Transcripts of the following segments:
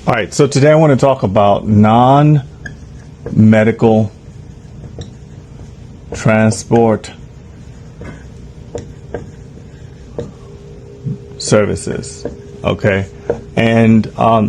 All right, so today I want to talk about non-medical transport services. Okay, and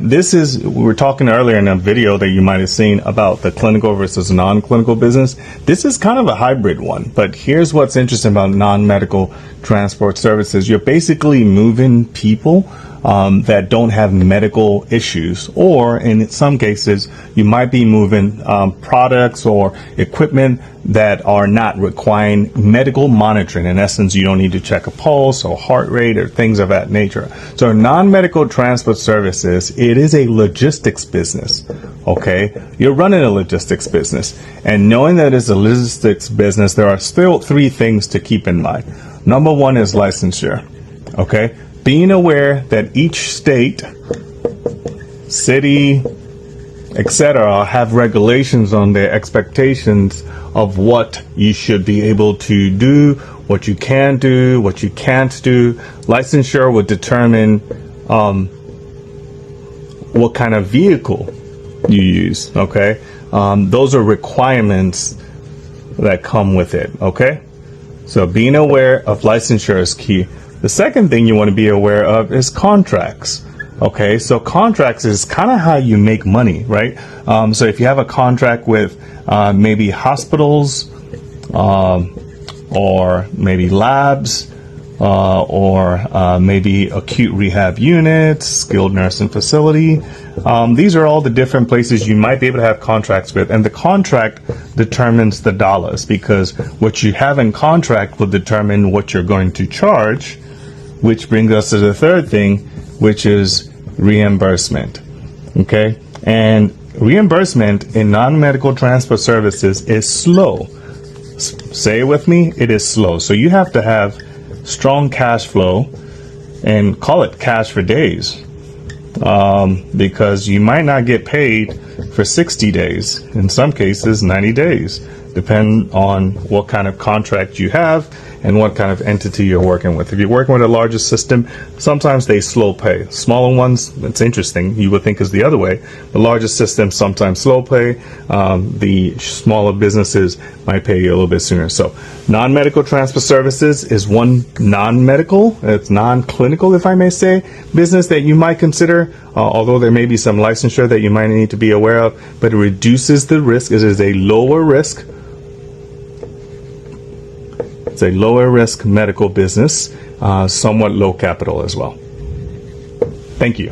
this is, we were talking earlier in a video that you might have seen about the clinical versus non-clinical business. This is kind of a hybrid one, but here's what's interesting about non-medical transport services. You're basically moving people that don't have medical issues, or in some cases, you might be moving products or equipment that are not requiring medical monitoring. In essence, you don't need to check a pulse or heart rate or things of that nature. So non-medical transport services, it is a logistics business. Okay, you're running a logistics business, and knowing that it's a logistics business, there are still three things to keep in mind. Number one is licensure. Okay, being aware that each state, city, etc., have regulations on their expectations of what you should be able to do, what you can do, what you can't do. Licensure would determine what kind of vehicle you use. Okay, those are requirements that come with it. Okay, so being aware of licensure is key. The second thing you want to be aware of is contracts. Okay, so contracts is kind of how you make money, right? So if you have a contract with maybe hospitals or maybe labs or maybe acute rehab units, skilled nursing facility, these are all the different places you might be able to have contracts with, and the contract determines the dollars, because what you have in contract will determine what you're going to charge, which brings us to the third thing, which is reimbursement. Okay, and reimbursement in non-medical transport services is slow. Say it with me, it is slow. So you have to have strong cash flow, and call it cash for days, because you might not get paid for 60 days, in some cases 90 days, depend on what kind of contract you have and what kind of entity you're working with. If you're working with a larger system, sometimes they slow pay. Smaller ones, it's interesting, you would think is the other way. The larger systems sometimes slow pay. The smaller businesses might pay you a little bit sooner. So non-medical transport services is one non-medical, it's non-clinical, if I may say, business that you might consider, although there may be some licensure that you might need to be aware of, but it reduces the risk. It is a lower risk. It's a lower risk medical business, somewhat low capital as well. Thank you.